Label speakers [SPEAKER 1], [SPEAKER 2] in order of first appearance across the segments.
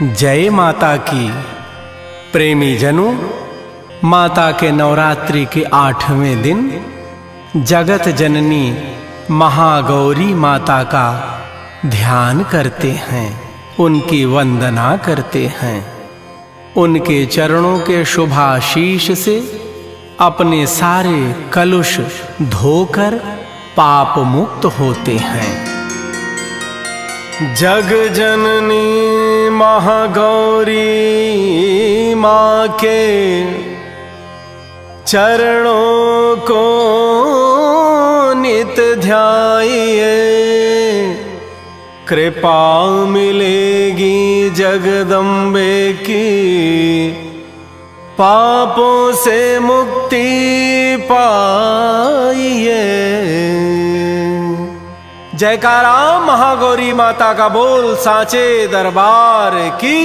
[SPEAKER 1] जय माता की। प्रेमी जनों, माता के नवरात्रि के 8वें दिन जगत जननी महागौरी माता का ध्यान करते हैं, उनकी वंदना करते हैं। उनके चरणों के शुभाशीष से अपने सारे कलुष धोकर पाप मुक्त होते हैं। जग जननी महागौरी माँ के चरणों को नित ध्याइए, कृपा मिलेगी जगदम्बे की, पापों से मुक्ति पाइए। जयकारा महागौरी माता का बोल साचे दरबार की।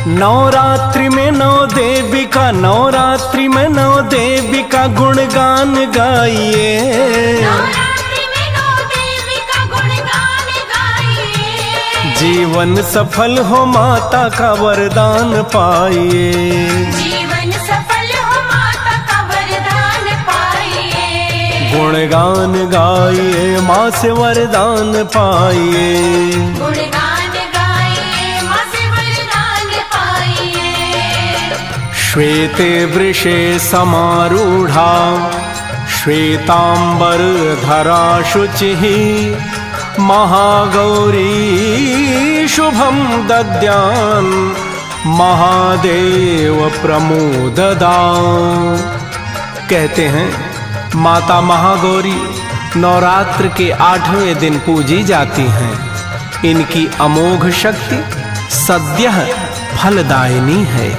[SPEAKER 1] नवरात्रि में नौ देवी का, नवरात्रि में नौ देवी का गुणगान गाइए, जीवन सफल हो माता का वरदान पाइए,
[SPEAKER 2] जीवन सफल हो माता का वरदान पाइए।
[SPEAKER 1] गुणगान गाइए माँ से वरदान पाइए,
[SPEAKER 2] गुणगान गाइए माँ से वरदान पाइए।
[SPEAKER 1] श्वेते वृषे समारूढ़ा, श्वेतांबर धरा शुचिः, महागौरी शुभम दद्यान, महादेव प्रमोददा। कहते हैं माता महागौरी नवरात्र के 8वें दिन पूजी जाती हैं। इनकी अमोघ शक्ति सद्यः फलदायिनी है।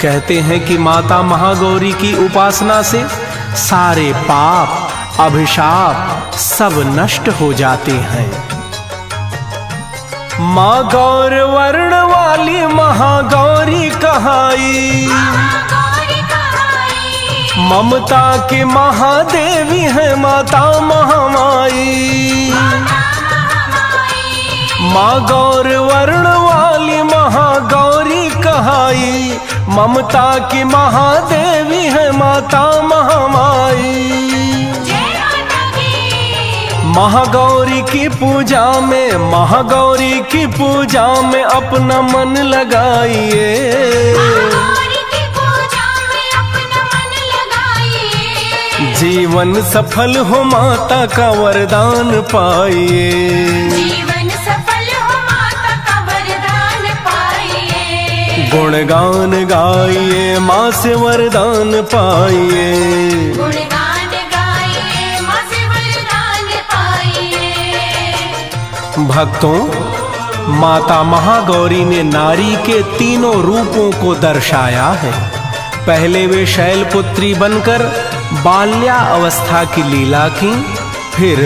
[SPEAKER 1] कहते हैं कि माता महागौरी की उपासना से सारे पाप अभिशाप सब नष्ट हो जाते हैं। माँ गौर वर्ण वाली महागौरी कहाई, ममता की महादेवी है माता महामाई। माँ गौर वर्ण वाली महागौरी कहाई, ममता की महादेवी है माता महामाई। महागौरी की पूजा में, महागौरी की पूजा में अपना मन लगाइए, जीवन सफल हो माता का वरदान पाइए,
[SPEAKER 2] जीवन सफल हो माता का वरदान पाइए।
[SPEAKER 1] गुणगान गाइए माँ से वरदान पाइए,
[SPEAKER 2] गुणगान गाइए माँ से वरदान पाइए।
[SPEAKER 1] भक्तों, माता महागौरी ने नारी के तीनों रूपों को दर्शाया है। पहले वे शैलपुत्री बनकर बाल्या अवस्था की लीला की, फिर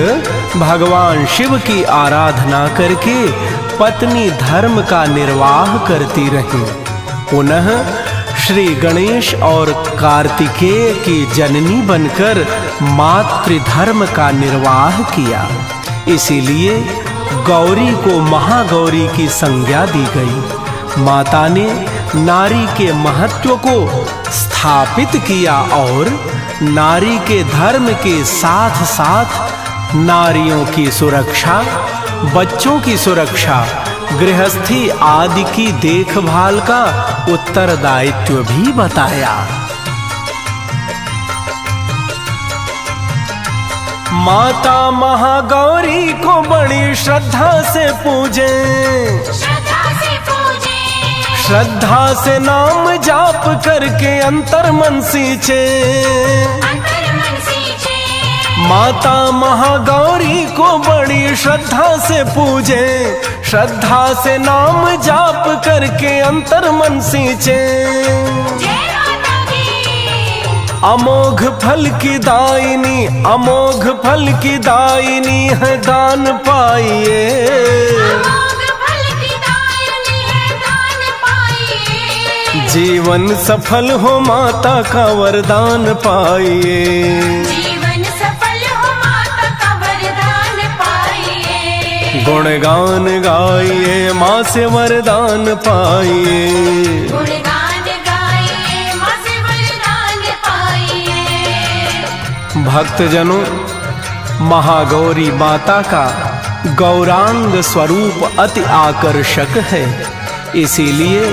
[SPEAKER 1] भगवान शिव की आराधना करके पत्नी धर्म का निर्वाह करती रहीं। पुनः श्री गणेश और कार्तिकेय की जननी बनकर मातृधर्म का निर्वाह किया। इसीलिए गौरी को महागौरी की संज्ञा दी गई। माता ने नारी के महत्व को स्थापित किया और नारी के धर्म के साथ साथ नारियों की सुरक्षा, बच्चों की सुरक्षा, गृहस्थी आदि की देखभाल का उत्तरदायित्व भी बताया। माता महागौरी को बड़ी श्रद्धा से पूजें, श्रद्धा से नाम जाप करके अंतर मन सींचे। माता महागौरी को बड़ी श्रद्धा से पूजे, श्रद्धा से नाम जाप करके अंतर मन सींचे। अमोघ फल की दायिनी, अमोघ फल की दायिनी है दान पाइए, जीवन सफल हो माता का वरदान पाइए।
[SPEAKER 2] जीवन सफल हो माता का वरदान पाइए।
[SPEAKER 1] गुणगान गाइए माँ से वरदान पाइए।
[SPEAKER 2] गुणगान गाइए माँ से वरदान पाइए।
[SPEAKER 1] भक्तजनों, महागौरी माता का गौरांग स्वरूप अति आकर्षक है, इसीलिए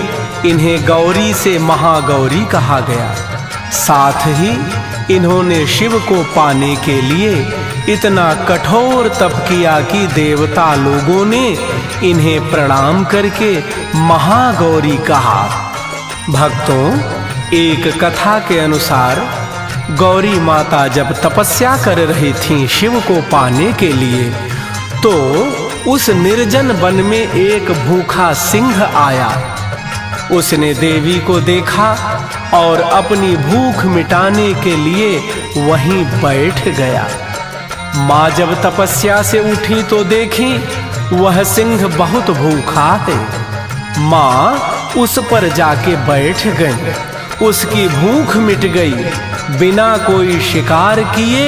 [SPEAKER 1] इन्हें गौरी से महागौरी कहा गया। साथ ही इन्होंने शिव को पाने के लिए इतना कठोर तप किया कि देवता लोगों ने इन्हें प्रणाम करके महागौरी कहा। भक्तों, एक कथा के अनुसार गौरी माता जब तपस्या कर रही थीं शिव को पाने के लिए, तो उस निर्जन वन में एक भूखा सिंह आया। उसने देवी को देखा और अपनी भूख मिटाने के लिए वहीं बैठ गया। माँ जब तपस्या से उठी तो देखी वह सिंह बहुत भूखा है। माँ उस पर जाके बैठ गई, उसकी भूख मिट गई। बिना कोई शिकार किए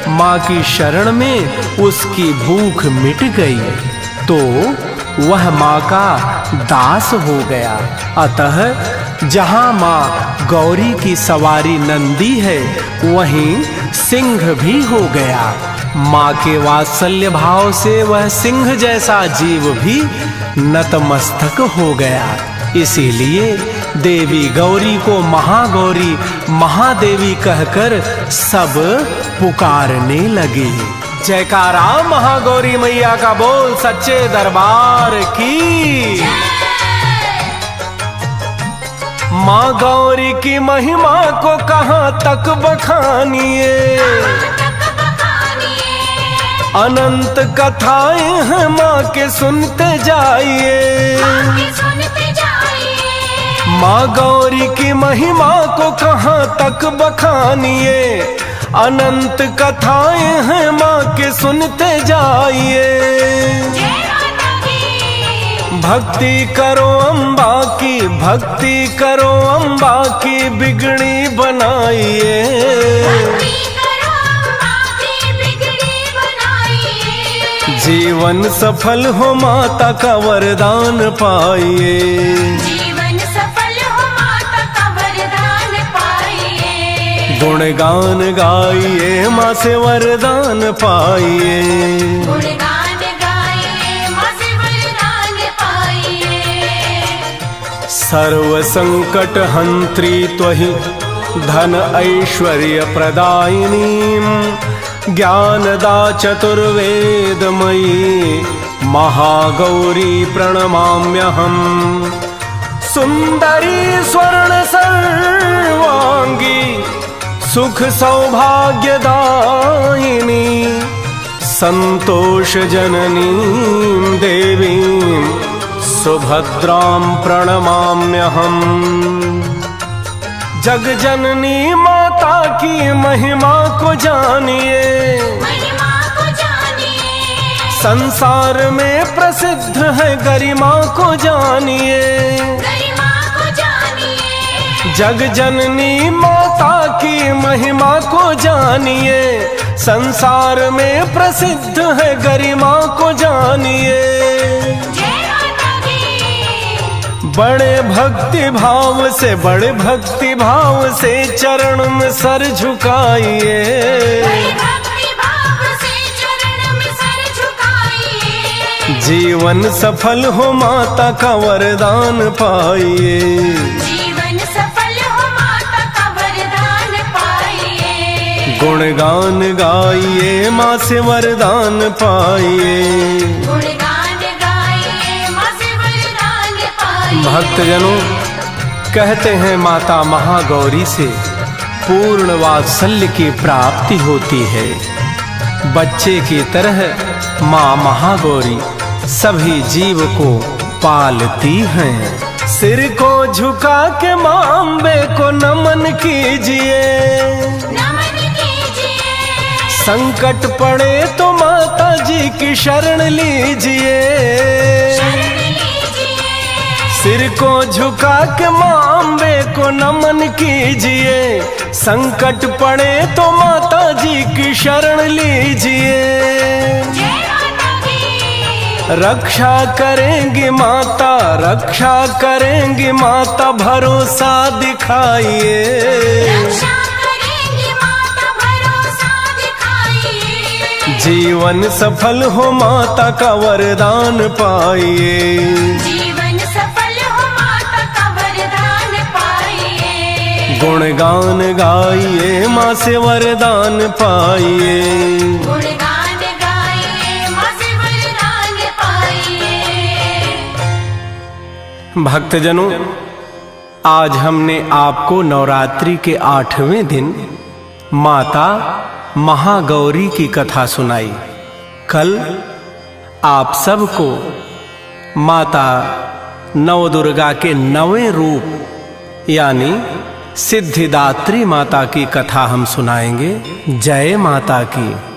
[SPEAKER 1] माँ की शरण में उसकी भूख मिट गई, तो वह माँ का दास हो गया। अतः जहाँ माँ गौरी की सवारी नंदी है, वहीं सिंह भी हो गया। माँ के वात्सल्य भाव से वह सिंह जैसा जीव भी नतमस्तक हो गया। इसीलिए देवी गौरी को महागौरी, महादेवी कहकर सब पुकारने लगे। जयकारा महागौरी मैया का बोल सच्चे दरबार की। माँ गौरी की महिमा को कहाँ तक बखानिए, अनंत कथाएं हैं माँ के सुनते जाइए। माँ गौरी की महिमा को कहाँ तक बखानिए, अनंत कथाएं हैं माँ के सुनते जाइए। भक्ति करो अम्बा की, भक्ति करो अम्बा की बिगड़ी बनाइए। जीवन सफल हो माता का वरदान पाइए।
[SPEAKER 2] जीवन सफल हो माता का वरदान पाइए।
[SPEAKER 1] गुणगान गाइए माँ से वरदान पाइए।
[SPEAKER 2] गुणगान गाइए माँ से वरदान पाइए।
[SPEAKER 1] सर्व संकट हंत्री त्वहि धन ऐश्वर्य प्रदायिनी, ज्ञानदा चतुर्वेदमयी महागौरी प्रणमाम्यहम्। सुंदरी स्वर्ण सर्वांगी सुख सौभाग्यदायिनी, संतोष जननी देवीं सुभद्रां प्रणमाम्यहम्। जग जननी माता की महिमा को जानिए,
[SPEAKER 2] महिमा को जानिए।
[SPEAKER 1] संसार में प्रसिद्ध है गरिमा को जानिए।
[SPEAKER 2] गरिमा को जानिए।
[SPEAKER 1] जग जननी माता की महिमा को जानिए, संसार में प्रसिद्ध है गरिमा को जानिए। बड़े भक्ति भाव से, बड़े भक्ति भाव से चरण में सर झुकाइए। जीवन सफल हो माता का वरदान पाइए।
[SPEAKER 2] जीवन सफल हो माता का वरदान पाइए।
[SPEAKER 1] गुणगान गाइए माँ से वरदान पाइए।
[SPEAKER 2] गुणगान गाइए माँ से वरदान पाइए।
[SPEAKER 1] भक्तजनों, कहते हैं माता महागौरी से पूर्ण वात्सल्य की प्राप्ति होती है। बच्चे की तरह माँ महागौरी सभी जीव को पालती हैं। सिर को झुका के माँ अम्बे को नमन कीजिए।
[SPEAKER 2] नमन कीजिए।
[SPEAKER 1] संकट पड़े तो माता जी की शरण लीजिए।
[SPEAKER 2] शरण लीजिए।
[SPEAKER 1] सिर को झुका के माँ अम्बे को नमन कीजिए, संकट पड़े तो माता जी की शरण लीजिए।
[SPEAKER 2] जय माता की।
[SPEAKER 1] रक्षा करेंगी माता, रक्षा करेंगी माता, भरोसा दिखाइए।
[SPEAKER 2] रक्षा करेंगी माता, भरोसा दिखाइए।
[SPEAKER 1] जीवन सफल हो माता का वरदान पाइए।
[SPEAKER 2] जीवन सफल हो माता का वरदान पाइए।
[SPEAKER 1] गुणगान गाइए माँ से वरदान पाइए।
[SPEAKER 2] गुणगान गाइए माँ से वरदान पाइए।
[SPEAKER 1] भक्तजनों, आज हमने आपको नवरात्रि के 8वें दिन माता महागौरी की कथा सुनाई। कल आप सबको माता नवदुर्गा के 9वें रूप यानी सिद्धिदात्री माता की कथा हम सुनाएंगे। जय माता की।